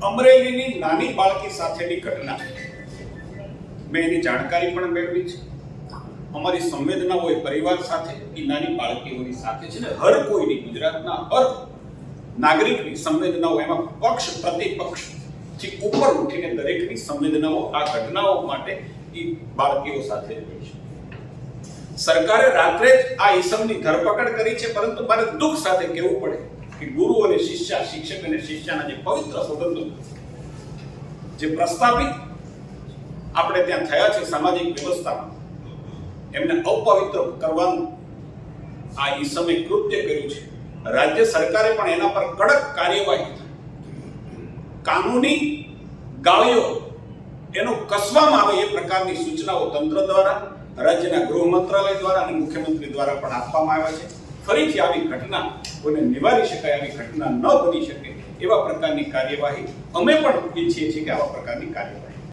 અમરેલીની નાની બાળકી સાથેની ઘટના મેં એની જાણકારી પણ મેળવી છે. અમારી સંવેદનાઓ એ પરિવાર સાથે એ નાની બાળકીઓની સાથે છે ને હર કોઈની, ગુજરાતના હર નાગરિકની સંવેદનાઓ, એમાં પક્ષ પ્રતિપક્ષ થી ઉપર ઉઠીને દરેકની સંવેદનાઓ આ ઘટનાઓ માટે એ બાળકીઓ સાથે રહી છે. સરકારે રાત્રે જ આ ઈસમની ધરપકડ કરી છે, પરંતુ મારે દુઃખ સાથે કહેવું પડે કે ગુરુ અને શિષ્ય, શિક્ષક અને શિષ્યના જે પવિત્ર સંબંધો જે પ્રસ્થાપિત આપણે ત્યાં થયા છે સામાજિક વ્યવસ્થામાં, એમને અપવિત્ર કરવાનું આ ઈસમે કૃત્ય કર્યું છે. રાજ્ય સરકારે પણ એના પર કડક કાર્યવાહી, કાનૂની ગાળીઓ એનો કસવામાં આવે એ પ્રકારની સૂચનાઓ તંત્ર દ્વારા, રાજ્યના ગૃહ મંત્રાલય દ્વારા અને મુખ્યમંત્રી દ્વારા પણ આપવામાં આવ્યા છે. ફરીથી આવી ઘટના કોઈને નિવારી શકાય, આવી ઘટના ન બની શકે એવા પ્રકારની કાર્યવાહી અમે પણ ઈચ્છીએ છીએ કે આવા પ્રકારની કાર્યવાહી